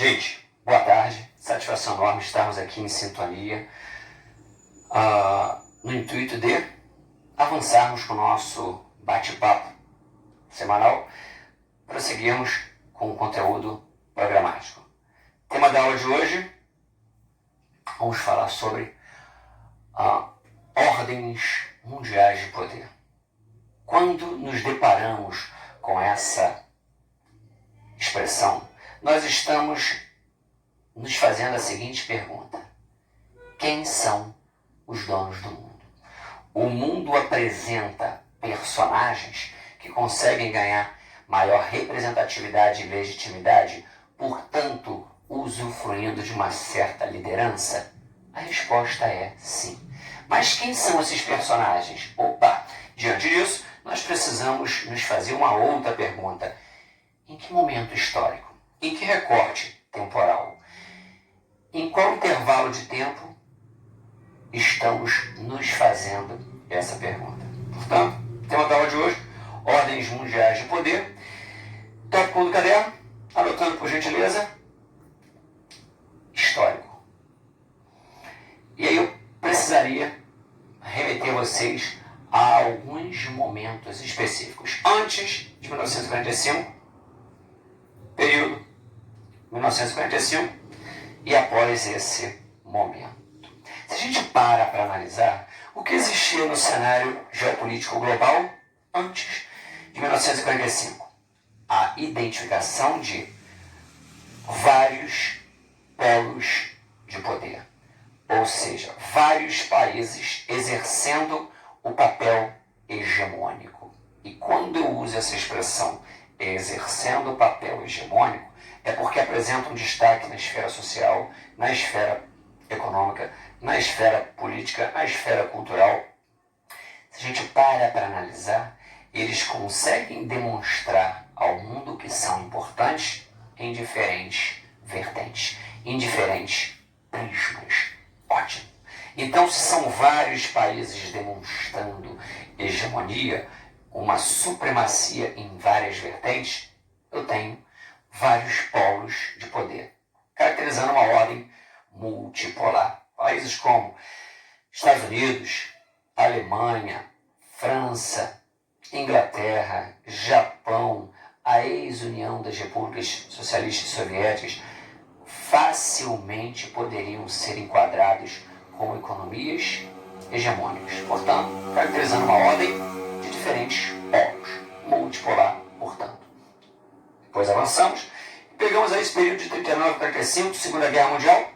Gente, boa tarde. Satisfação enorme estarmos aqui em sintonia no intuito de avançarmos com o nosso bate-papo semanal, prosseguirmos com o conteúdo programático. Tema da aula de hoje, vamos falar sobre ordens mundiais de poder. Quando nos deparamos com essa expressão, nós estamos nos fazendo a seguinte pergunta: quem são os donos do mundo? O mundo apresenta personagens que conseguem ganhar maior representatividade e legitimidade, portanto, usufruindo de uma certa liderança? A resposta é sim. Mas quem são esses personagens? Diante disso, nós precisamos nos fazer uma outra pergunta: em que momento histórico? Em que recorte temporal? Em qual intervalo de tempo estamos nos fazendo essa pergunta? Portanto, tema da aula de hoje, ordens mundiais de poder. Tópico do caderno, anotando por gentileza, histórico. E aí eu precisaria remeter vocês a alguns momentos específicos. Antes de 1945, período 1945, e após esse momento. Se a gente para analisar o que existia no cenário geopolítico global antes de 1945, a identificação de vários polos de poder, ou seja, vários países exercendo o papel hegemônico. E quando eu uso essa expressão, exercendo o papel hegemônico, é porque apresenta um destaque na esfera social, na esfera econômica, na esfera política, na esfera cultural. Se a gente para analisar, eles conseguem demonstrar ao mundo que são importantes em diferentes vertentes, em diferentes prismas. Ótimo. Então, se são vários países demonstrando hegemonia, uma supremacia em várias vertentes, eu tenho vários polos de poder, caracterizando uma ordem multipolar. Países como Estados Unidos, Alemanha, França, Inglaterra, Japão, a ex-União das Repúblicas Socialistas Soviéticas, facilmente poderiam ser enquadrados como economias hegemônicas. Portanto, caracterizando uma ordem de diferentes polos, multipolar, portanto. Depois avançamos e pegamos aí esse período de 39 a 45, Segunda Guerra Mundial,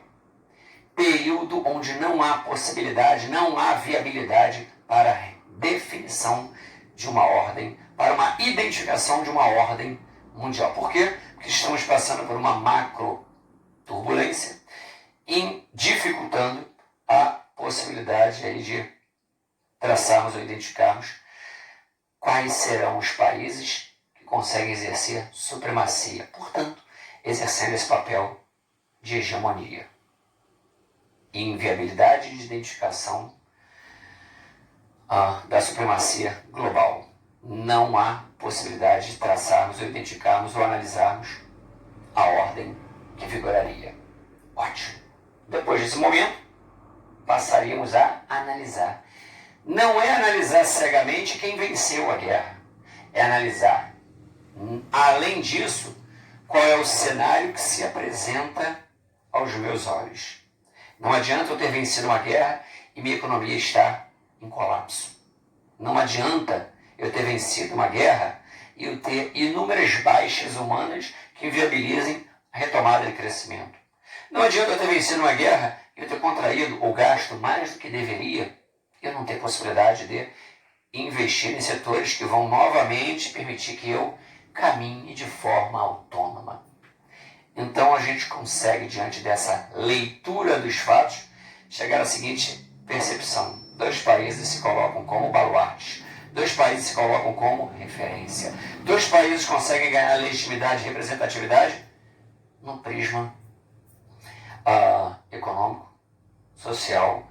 período onde não há possibilidade, não há viabilidade para a definição de uma ordem, para uma identificação de uma ordem mundial. Por quê? Porque estamos passando por uma macro turbulência, dificultando a possibilidade aí de traçarmos ou identificarmos quais serão os países que conseguem exercer supremacia, portanto, exercendo esse papel de hegemonia. Inviabilidade de identificação da supremacia global. Não há possibilidade de traçarmos ou identificarmos ou analisarmos a ordem que vigoraria. Ótimo. Depois desse momento, passaríamos a analisar. Não é analisar cegamente quem venceu a guerra. É analisar, além disso, qual é o cenário que se apresenta aos meus olhos. Não adianta eu ter vencido uma guerra e minha economia estar em colapso. Não adianta eu ter vencido uma guerra e eu ter inúmeras baixas humanas que inviabilizem a retomada de crescimento. Não adianta eu ter vencido uma guerra e eu ter contraído ou gasto mais do que deveria e eu não ter possibilidade de investir em setores que vão novamente permitir que eu caminhe de forma autônoma. Então a gente consegue, diante dessa leitura dos fatos, chegar à seguinte percepção: dois países se colocam como baluartes, dois países se colocam como referência, dois países conseguem ganhar legitimidade e representatividade no prisma econômico, social,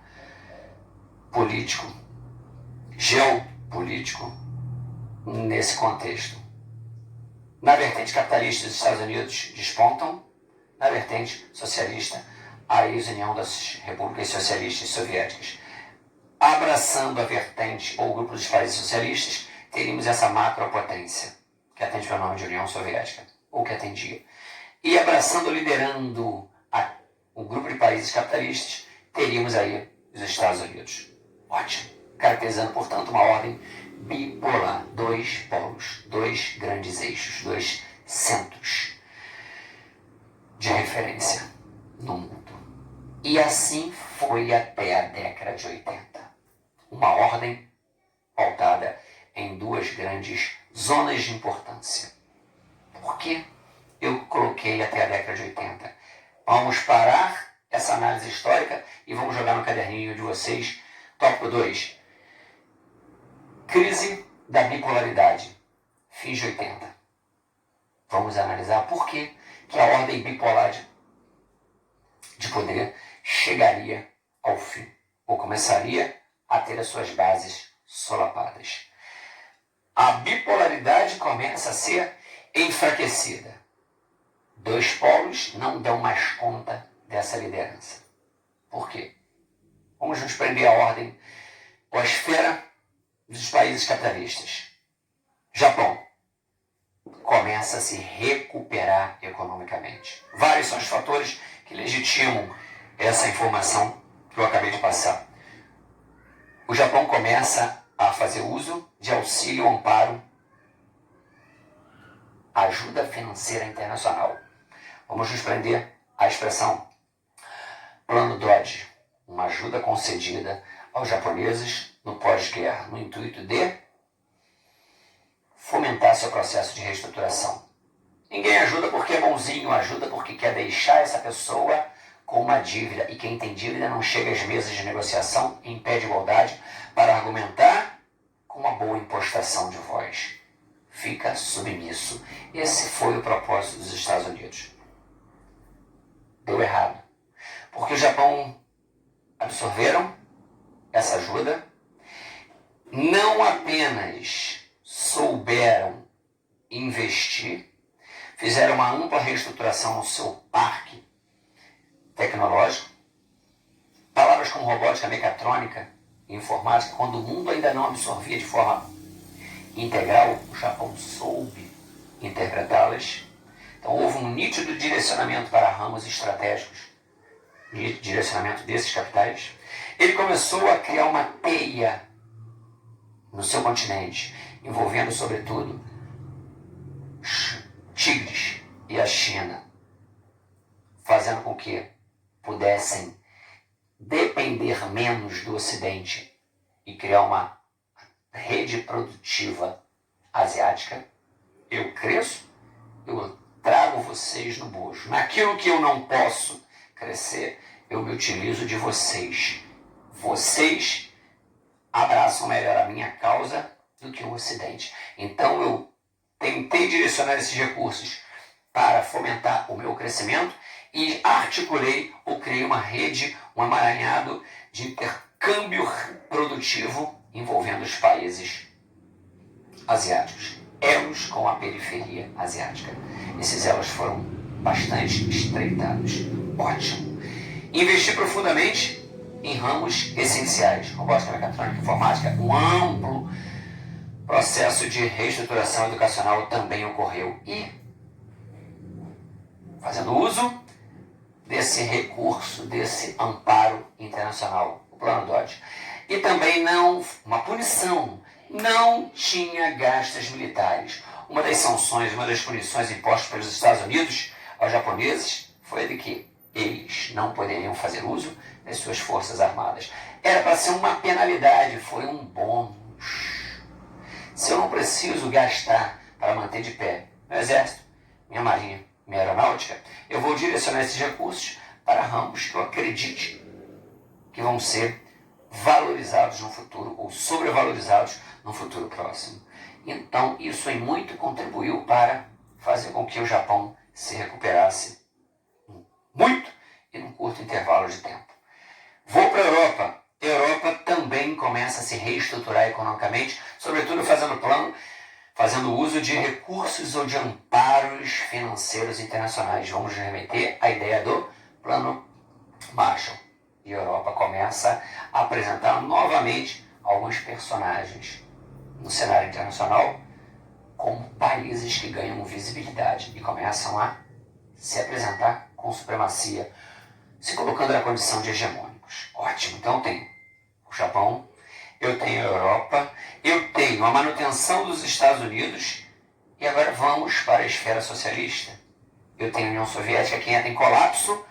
político, geopolítico, nesse contexto. Na vertente capitalista, os Estados Unidos despontam, na vertente socialista, a ex-União das Repúblicas Socialistas Soviéticas. Abraçando a vertente ou grupo dos países socialistas, teríamos essa macropotência, que atende pelo nome de União Soviética, ou que atendia. E abraçando, liderando o grupo de países capitalistas, teríamos aí os Estados Unidos. Ótimo. Caracterizando, portanto, uma ordem bipolar. Dois polos, dois grandes eixos, dois centros de referência no mundo. E assim foi até a década de 80. Uma ordem pautada em duas grandes zonas de importância. Por que eu coloquei até a década de 80? Vamos parar essa análise histórica e vamos jogar no caderninho de vocês. Tópico 2. Crise da bipolaridade. Fins de 80. Vamos analisar por que a ordem bipolar de poder chegaria ao fim, ou começaria a ter as suas bases solapadas. A bipolaridade começa a ser enfraquecida. Dois polos não dão mais conta dessa liderança. Por quê? Vamos nos prender à ordem ou à esfera dos países capitalistas. Japão começa a se recuperar economicamente. Vários são os fatores que legitimam essa informação que eu acabei de passar. O Japão começa a fazer uso de auxílio, amparo, ajuda financeira internacional. Vamos nos prender à expressão Plano Dodge, uma ajuda concedida aos japoneses no pós-guerra, no intuito de fomentar seu processo de reestruturação. Ninguém ajuda porque é bonzinho, ajuda porque quer deixar essa pessoa com uma dívida, e quem tem dívida não chega às mesas de negociação em pé de igualdade para argumentar com uma boa impostação de voz. Fica submisso. Esse foi o propósito dos Estados Unidos. Deu errado. Porque o Japão absorveram essa ajuda, não apenas souberam investir, fizeram uma ampla reestruturação no seu parque tecnológico. Palavras como robótica, mecatrônica e informática, quando o mundo ainda não absorvia de forma integral, o Japão soube interpretá-las. Então houve um nítido direcionamento para ramos estratégicos, direcionamento desses capitais. Ele começou a criar uma teia no seu continente, envolvendo sobretudo Tigres e a China, fazendo com que pudessem depender menos do Ocidente e criar uma rede produtiva asiática. Eu cresço, eu trago vocês no bojo. Naquilo que eu não posso crescer, eu me utilizo de vocês. Vocês abraçam melhor a minha causa do que o Ocidente. Então eu tentei direcionar esses recursos para fomentar o meu crescimento e articulei ou criei uma rede, um emaranhado de intercâmbio produtivo envolvendo os países asiáticos. Elos com a periferia asiática. Esses elos foram bastante estreitados. Ótimo. Investir profundamente em ramos essenciais. Robótica, mecatrônica, informática, um amplo processo de reestruturação educacional também ocorreu. E, fazendo uso desse recurso, desse amparo internacional, o Plano Dodge. E também uma punição, não tinha gastos militares. Uma das sanções, uma das punições impostas pelos Estados Unidos aos japoneses foi a de que eles não poderiam fazer uso das suas forças armadas. Era para ser uma penalidade, foi um bônus. Se eu não preciso gastar para manter de pé meu exército, minha marinha, minha aeronáutica, eu vou direcionar esses recursos para ramos que eu acredite que vão ser valorizados no futuro ou sobrevalorizados no futuro próximo. Então, isso em muito contribuiu para fazer com que o Japão se recuperasse muito e num curto intervalo de tempo. Vou para a Europa. A Europa também começa a se reestruturar economicamente, sobretudo fazendo uso de recursos ou de amparo amparos financeiros internacionais. Vamos remeter à ideia do Plano Marshall. E a Europa começa a apresentar novamente alguns personagens no cenário internacional como países que ganham visibilidade e começam a se apresentar com supremacia, se colocando na condição de hegemônicos. Ótimo, então eu tenho o Japão, eu tenho a Europa, eu tenho a manutenção dos Estados Unidos e agora vamos para a esfera socialista. Eu tenho a União Soviética que entra em colapso,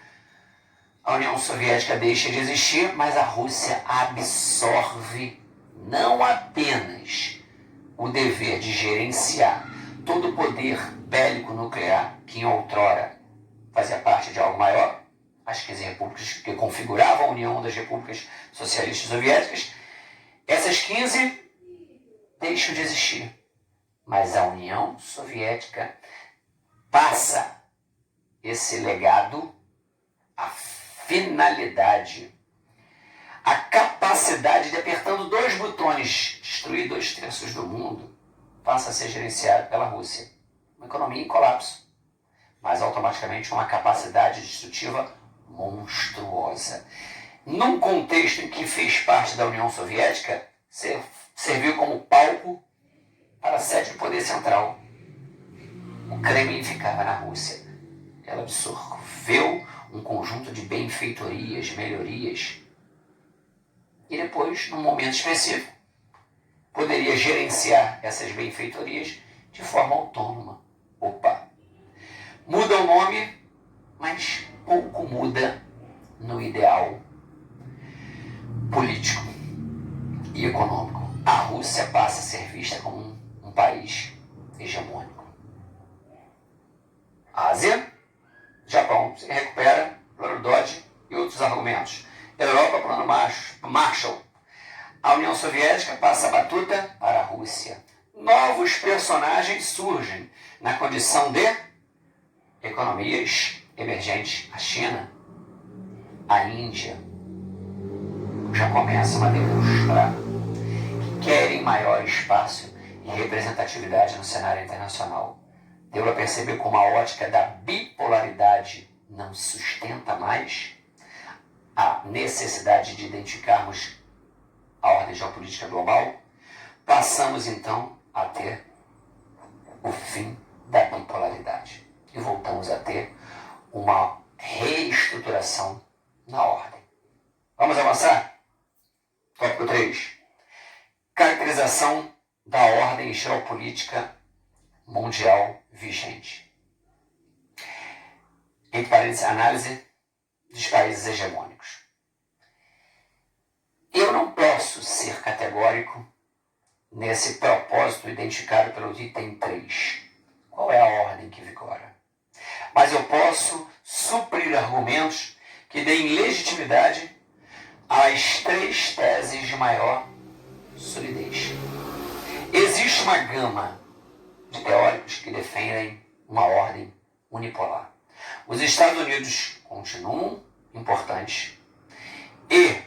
a União Soviética deixa de existir, mas a Rússia absorve não apenas o dever de gerenciar todo o poder bélico nuclear que em outrora fazia parte de algo maior, as 15 repúblicas que configuravam a União das Repúblicas Socialistas Soviéticas, essas 15 deixam de existir. Mas a União Soviética passa esse legado, a finalidade, a capacidade de, apertando 2 botões, destruir 2/3 do mundo, passa a ser gerenciado pela Rússia. Uma economia em colapso, mas automaticamente uma capacidade destrutiva monstruosa. Num contexto em que fez parte da União Soviética, serviu como palco para a sede do poder central. O Kremlin ficava na Rússia. Ela absorveu um conjunto de benfeitorias, melhorias, e depois, num momento específico, poderia gerenciar essas benfeitorias de forma autônoma. Opa! Muda o nome, mas pouco muda no ideal político e econômico. A Rússia passa a ser vista como um país hegemônico. A Ásia, Japão se recupera, plano Dodge e outros argumentos. Europa, plano Marshall. A União Soviética passa a batuta para a Rússia. Novos personagens surgem na condição de economias emergentes. A China, a Índia, já começam a demonstrar que querem maior espaço e representatividade no cenário internacional. Deu para perceber como a ótica da bipolaridade não sustenta mais a necessidade de identificarmos a ordem geopolítica global. Passamos então a ter o fim da bipolaridade e voltamos a ter uma reestruturação na ordem. Vamos avançar? Tópico 3. Caracterização da ordem geopolítica mundial vigente. Entre parênteses, análise dos países hegemônicos. Eu não posso ser categórico nesse propósito identificado pelo item 3. Qual é a ordem que vigora? Mas eu posso suprir argumentos que deem legitimidade às 3 teses de maior solidez. Existe uma gama de teóricos que defendem uma ordem unipolar. Os Estados Unidos continuam importantes e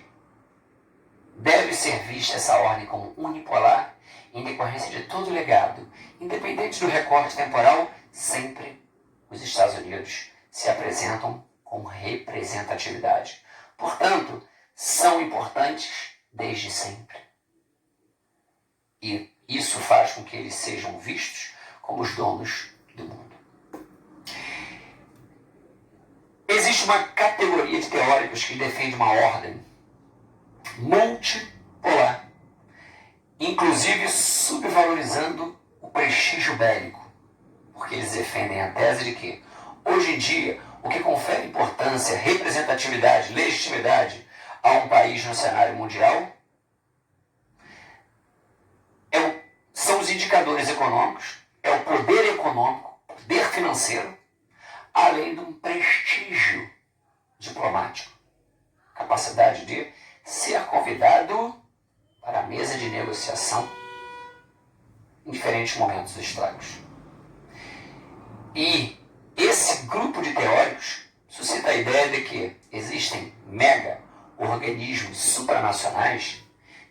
deve ser vista essa ordem como unipolar em decorrência de todo o legado. Independente do recorte temporal, sempre os Estados Unidos se apresentam com representatividade. Portanto, são importantes desde sempre. E isso faz com que eles sejam vistos como os donos do mundo. Existe uma categoria de teóricos que defende uma ordem multipolar, inclusive subvalorizando o prestígio bélico, porque eles defendem a tese de que, hoje em dia, o que confere importância, representatividade, legitimidade a um país no cenário mundial são os indicadores econômicos, é o poder econômico, poder financeiro, além de um prestígio diplomático, capacidade de ser convidado para a mesa de negociação em diferentes momentos históricos. E esse grupo de teóricos suscita a ideia de que existem mega organismos supranacionais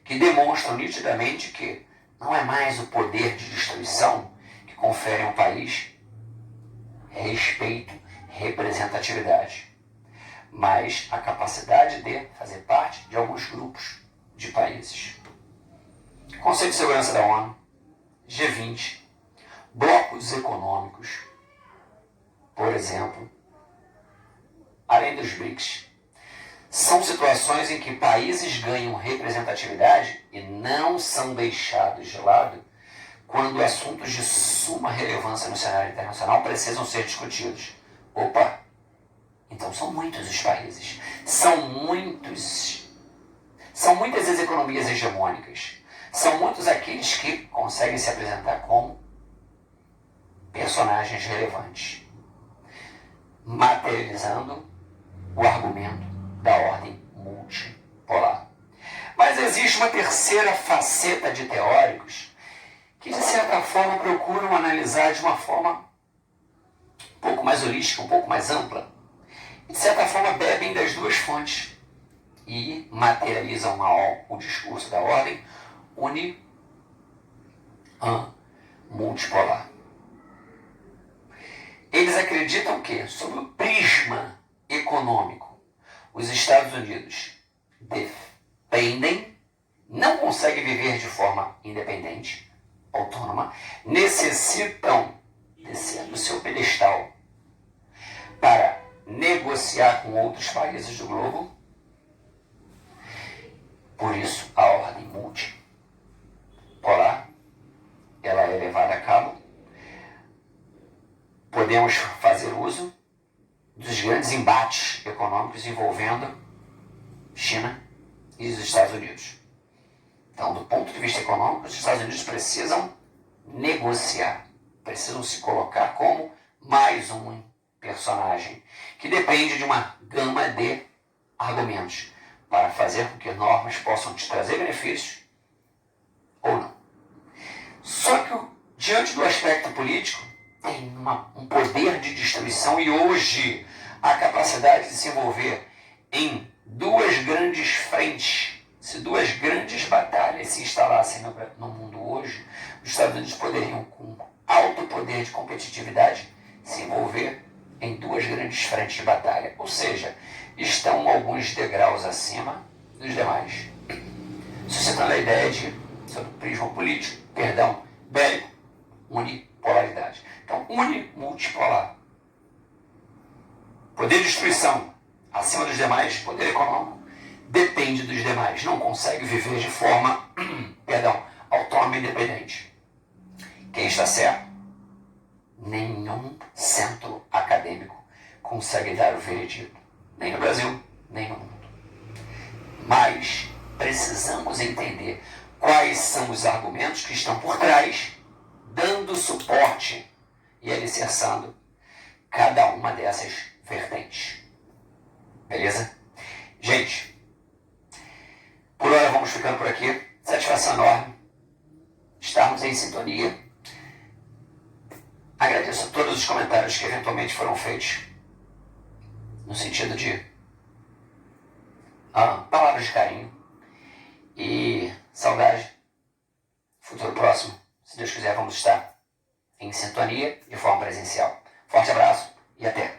que demonstram nitidamente que não é mais o poder de destruição que confere a um país respeito, representatividade, mas a capacidade de fazer parte de alguns grupos de países. Conselho de Segurança da ONU, G20, blocos econômicos, por exemplo, além dos BRICS, são situações em que países ganham representatividade e não são deixados de lado quando assuntos de suma relevância no cenário internacional precisam ser discutidos. Opa! Então são muitos os países. São muitas as economias hegemônicas. São muitos aqueles que conseguem se apresentar como personagens relevantes, materializando o argumento da ordem multipolar. Mas existe uma terceira faceta de teóricos que, de certa forma, procuram analisar de uma forma um pouco mais holística, um pouco mais ampla, e, de certa forma, bebem das duas fontes e materializam o discurso da ordem multipolar. Eles acreditam que, sob o prisma econômico, os Estados Unidos dependem, não conseguem viver de forma independente, autônoma, necessitam descer do seu pedestal para negociar com outros países do globo. Por isso, a ordem multipolar, ela é levada a cabo. Podemos fazer uso dos grandes embates econômicos envolvendo China e os Estados Unidos. Então, do ponto de vista econômico, os Estados Unidos precisam negociar, precisam se colocar como mais um personagem que depende de uma gama de argumentos para fazer com que normas possam te trazer benefícios ou não. Só que, diante do aspecto político, tem um poder de destruição e hoje a capacidade de se envolver em duas grandes frentes. Se duas grandes batalhas se instalassem no mundo hoje, os Estados Unidos poderiam, com alto poder de competitividade, se envolver em duas grandes frentes de batalha. Ou seja, estão alguns degraus acima dos demais. Suscitando a ideia de, sob o prisma político, bélico, unipolaridade. Então, multipolar. Poder de destruição acima dos demais, poder econômico, depende dos demais, não consegue viver de forma autônoma e independente. Quem está certo? Nenhum centro acadêmico consegue dar o veredito, nem no Brasil, nem no mundo. Mas precisamos entender quais são os argumentos que estão por trás, dando suporte e alicerçando cada uma dessas vertentes. Beleza? Gente, por hora vamos ficando por aqui. Satisfação enorme estarmos em sintonia. Agradeço a todos os comentários que eventualmente foram feitos no sentido de palavras de carinho e saudade. Futuro próximo, se Deus quiser, vamos estar em sintonia de forma presencial. Forte abraço e até!